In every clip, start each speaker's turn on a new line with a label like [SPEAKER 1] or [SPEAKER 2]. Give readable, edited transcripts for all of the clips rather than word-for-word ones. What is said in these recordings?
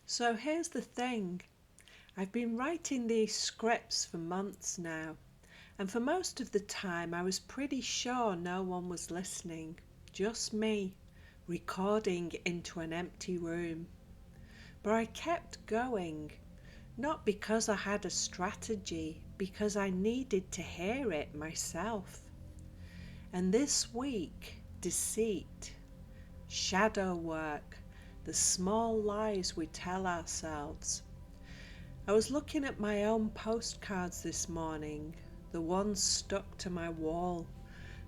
[SPEAKER 1] So here's the thing. I've been writing these scripts for months now, and for most of the time I was pretty sure no one was listening, just me, recording into an empty room. But I kept going, not because I had a strategy, because I needed to hear it myself. And this week, deceit, shadow work, the small lies we tell ourselves. I was looking at my own postcards this morning, the ones stuck to my wall,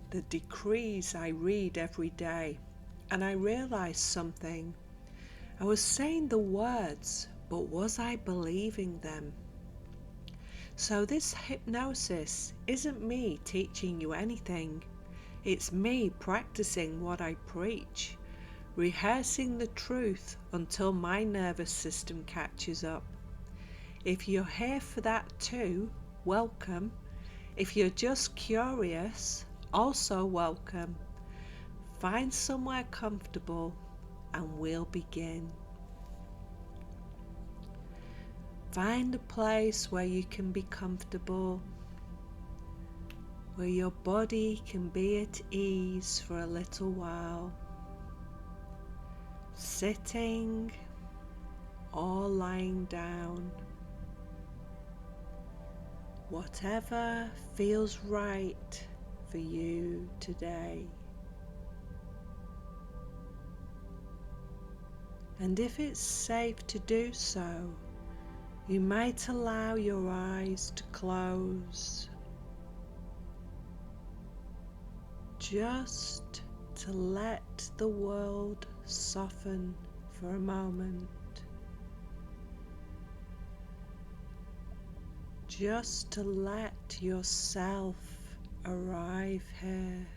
[SPEAKER 1] the decrees I read every day, and I realised something. I was saying the words, but was I believing them? So this hypnosis isn't me teaching you anything. It's me practicing what I preach, rehearsing the truth until my nervous system catches up. If you're here for that too, welcome. If you're just curious, also welcome. Find somewhere comfortable and we'll begin. Find a place where you can be comfortable, where your body can be at ease for a little while, sitting or lying down. Whatever feels right for you today. And if it's safe to do so, you might allow your eyes to close, just to let the world soften for a moment. Just to let yourself arrive here.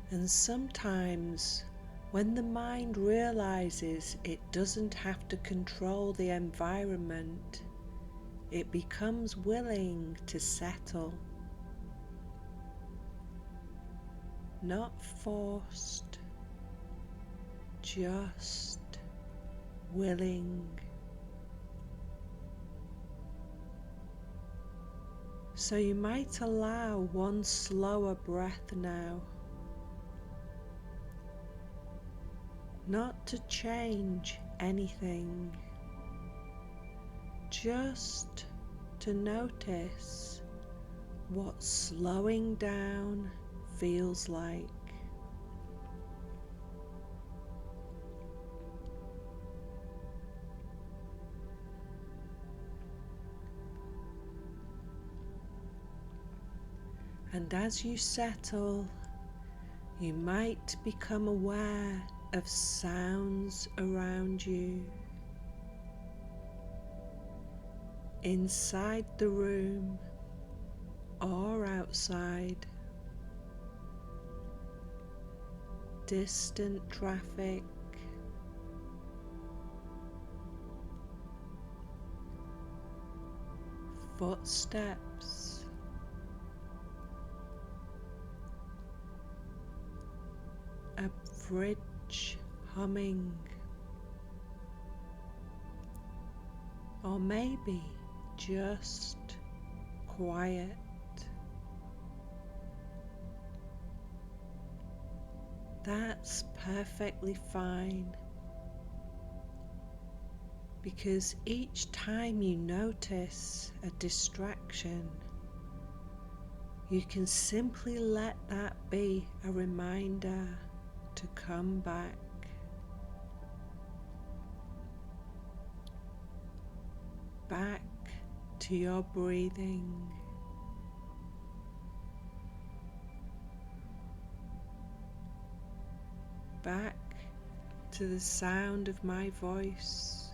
[SPEAKER 1] And sometimes when the mind realizes it doesn't have to control the environment, it becomes willing to settle. Not forced, just willing. So you might allow one slower breath now, not to change anything, just to notice what slowing down feels like. And as you settle, you might become aware of sounds around you, inside the room or outside. Distant traffic, footsteps, a fridge humming, or maybe just quiet. That's perfectly fine, because each time you notice a distraction, you can simply let that be a reminder to come back. Back to your breathing. Back to the sound of my voice.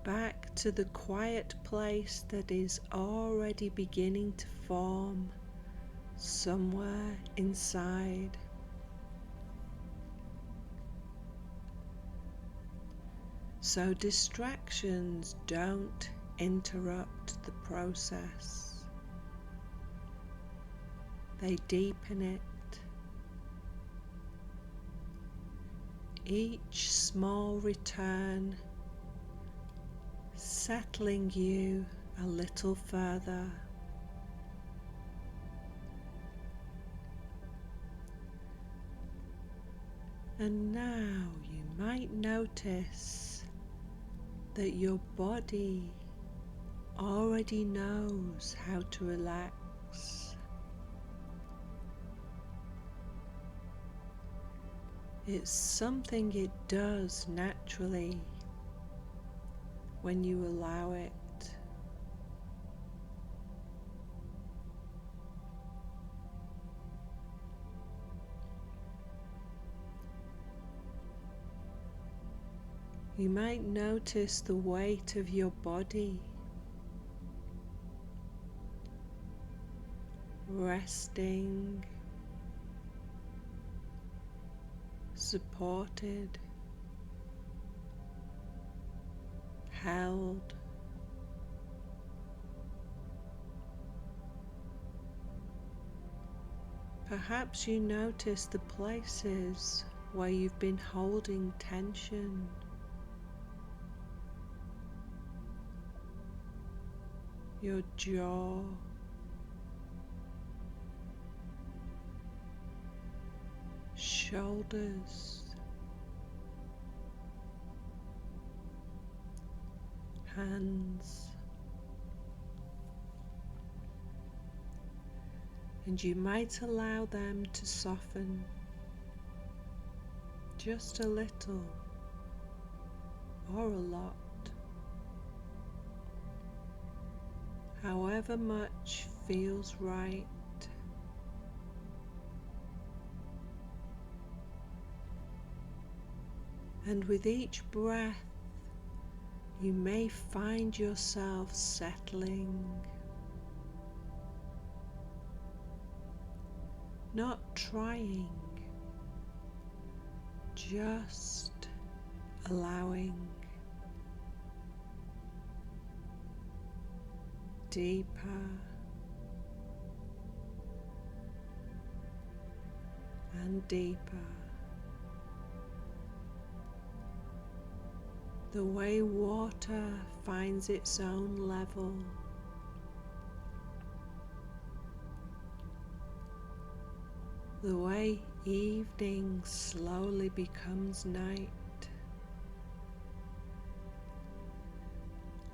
[SPEAKER 1] Back to the quiet place that is already beginning to form somewhere inside. so distractions don't interrupt the process. They deepen it. Each small return settling you a little further. And now you might notice that your body already knows how to relax. It's something it does naturally when you allow it. You might notice the weight of your body resting, supported, held. Perhaps you notice the places where you've been holding tension. Your jaw, shoulders, hands, and you might allow them to soften just a little or a lot. However much feels right. And with each breath, you may find yourself settling, not trying, just allowing. Deeper and deeper. The way water finds its own level. The way evening slowly becomes night.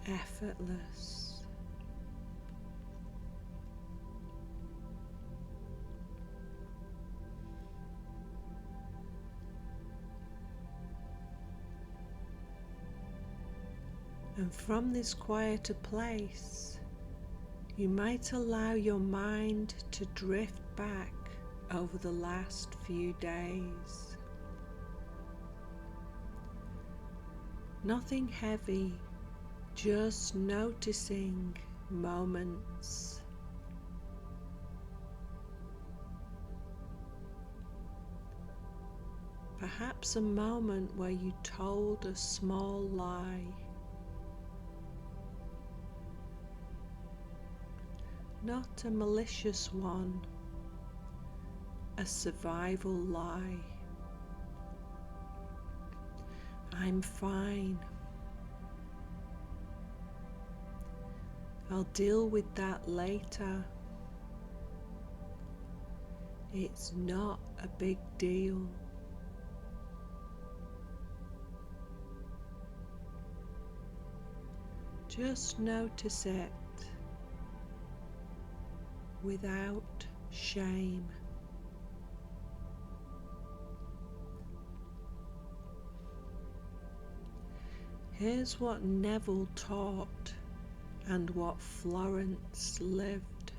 [SPEAKER 1] Effortless. And from this quieter place, you might allow your mind to drift back over the last few days. Nothing heavy, just noticing moments. Perhaps a moment where you told a small lie. Not a malicious one, a survival lie. I'm fine. I'll deal with that later. It's not a big deal. Just notice it without shame. Here's what Neville taught and what Florence lived.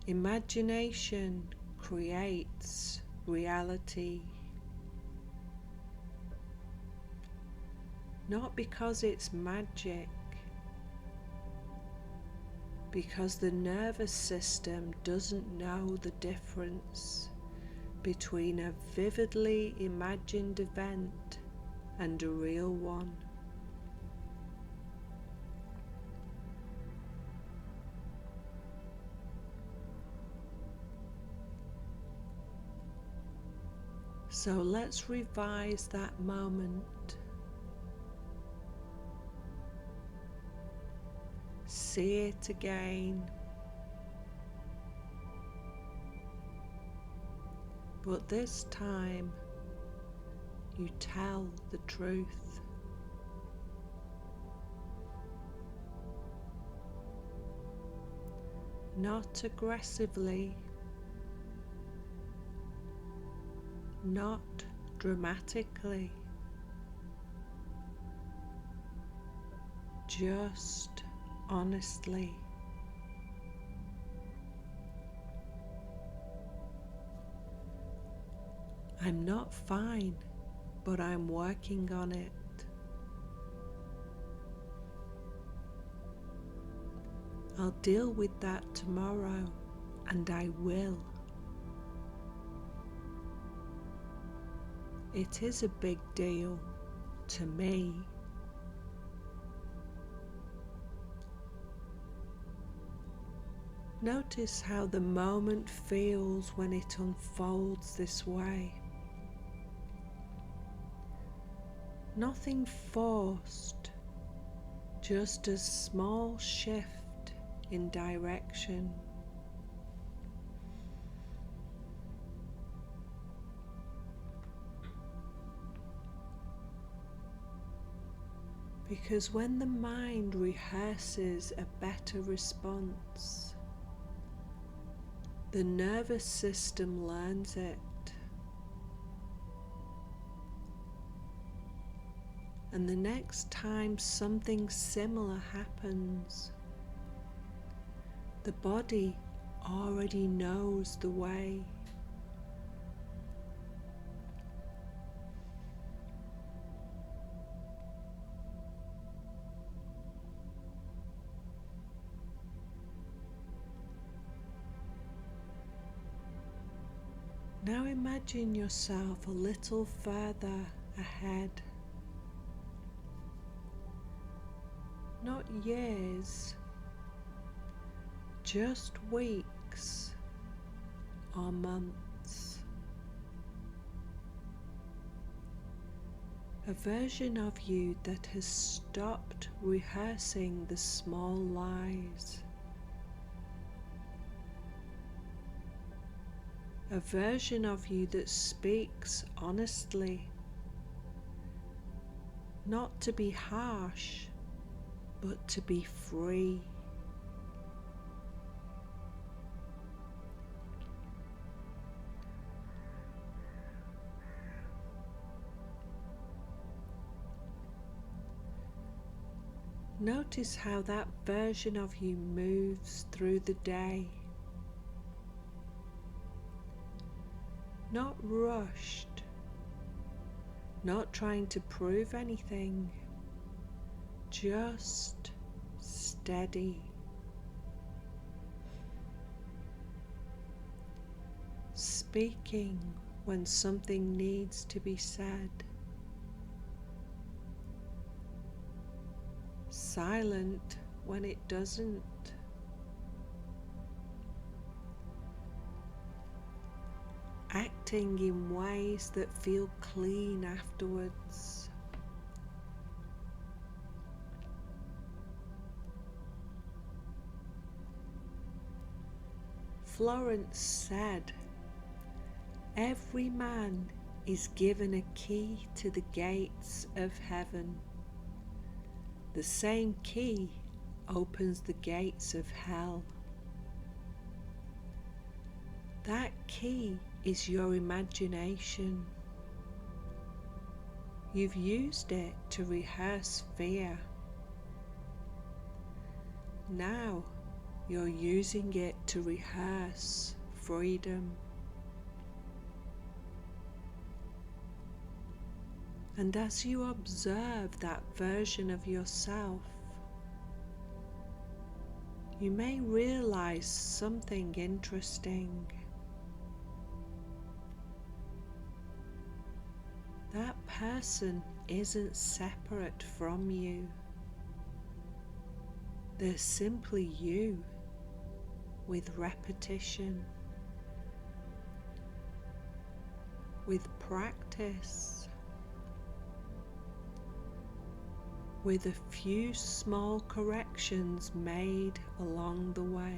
[SPEAKER 1] Imagination creates reality. Not because it's magic, because the nervous system doesn't know the difference between a vividly imagined event and a real one. So let's revise that moment. See it again. But this time, you tell the truth. Not aggressively, not dramatically, just honestly. I'm not fine, but I'm working on it. I'll deal with that tomorrow, and I will. It is a big deal to me. Notice how the moment feels when it unfolds this way. Nothing forced, just a small shift in direction. Because when the mind rehearses a better response, the nervous system learns it. And the next time something similar happens, the body already knows the way. Now imagine yourself a little further ahead. Not years, just weeks or months. A version of you that has stopped rehearsing the small lies. A version of you that speaks honestly, not to be harsh, but to be free. Notice how that version of you moves through the day. Not rushed, not trying to prove anything, just steady. Speaking when something needs to be said. Silent when it doesn't. Acting in ways that feel clean afterwards. Florence said, "Every man is given a key to the gates of heaven. The same key opens the gates of hell." That key is your imagination. You've used it to rehearse fear. Now you're using it to rehearse freedom. And as you observe that version of yourself, you may realize something interesting. That person isn't separate from you. They're simply you with repetition, with practice, with a few small corrections made along the way.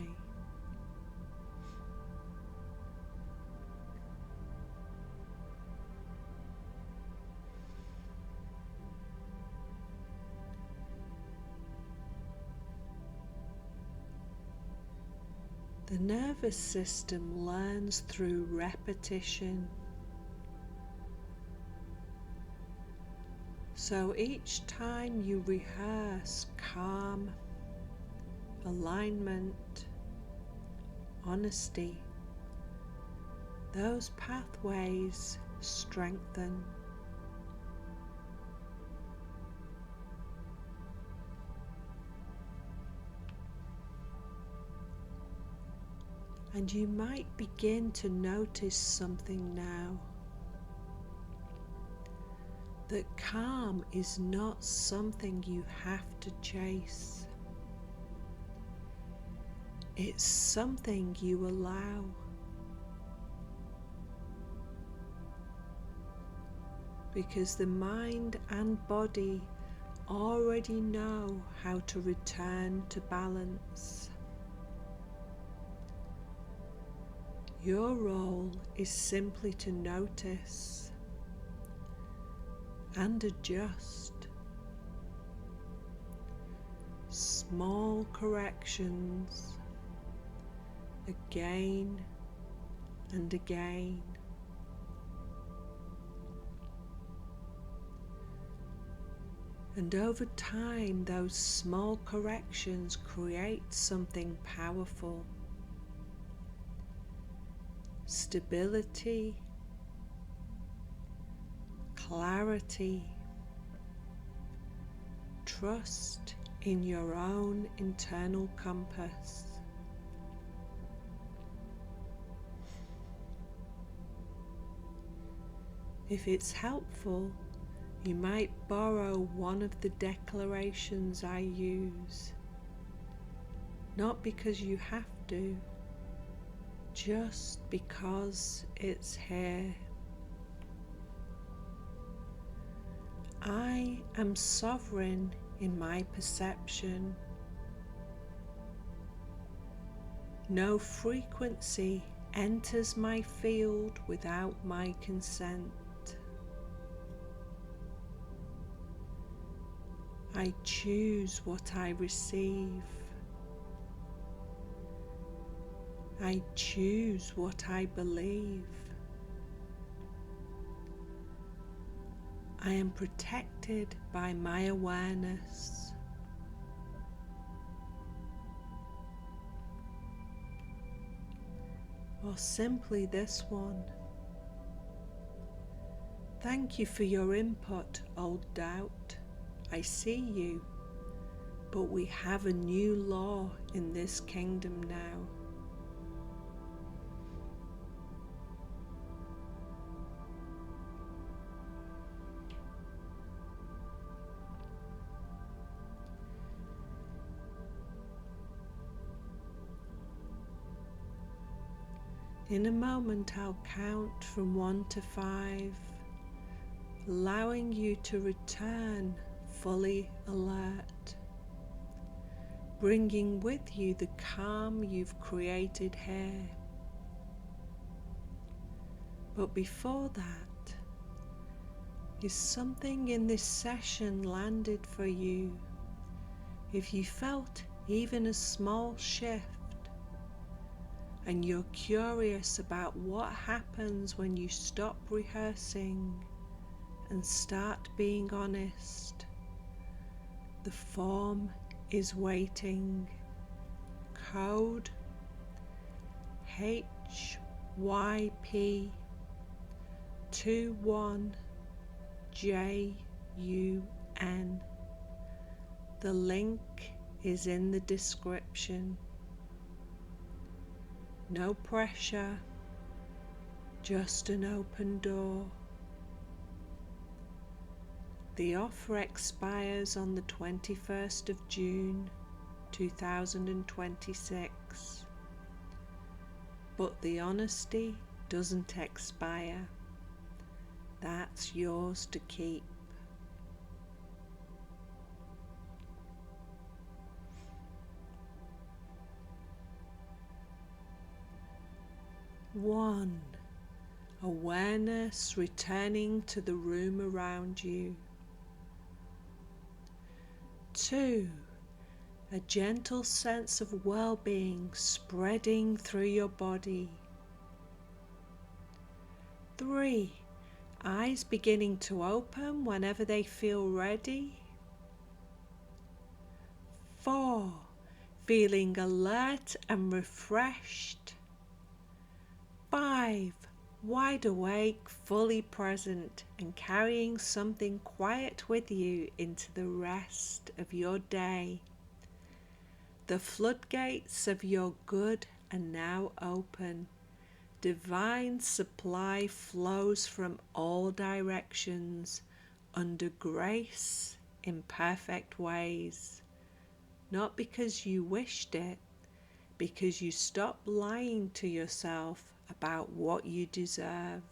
[SPEAKER 1] The nervous system learns through repetition. So each time you rehearse calm, alignment, honesty, those pathways strengthen. And you might begin to notice something now. That calm is not something you have to chase. It's something you allow. Because the mind and body already know how to return to balance. Your role is simply to notice and adjust. Small corrections again and again. And over time, those small corrections create something powerful. Stability, clarity, trust in your own internal compass. If it's helpful, you might borrow one of the declarations I use, not because you have to, just because it's here. I am sovereign in my perception. No frequency enters my field without my consent. I choose what I receive. I choose what I believe. I am protected by my awareness. Or simply this one. Thank you for your input, old doubt. I see you, but we have a new law in this kingdom now. In a moment, I'll count from 1 to 5, allowing you to return fully alert, bringing with you the calm you've created here. But before that, is something in this session landed for you? If you felt even a small shift, and you're curious about what happens when you stop rehearsing and start being honest, the form is waiting. Code HYP21JUN. The link is in the description. No pressure, just an open door. The offer expires on the 21st of June 2026, but the honesty doesn't expire. That's yours to keep. One, awareness returning to the room around you. 2, a gentle sense of well-being spreading through your body. 3, eyes beginning to open whenever they feel ready. 4, feeling alert and refreshed. 5, wide awake, fully present, and carrying something quiet with you into the rest of your day. The floodgates of your good are now open. Divine supply flows from all directions, under grace, in perfect ways. Not because you wished it, because you stopped lying to yourself about what you deserve.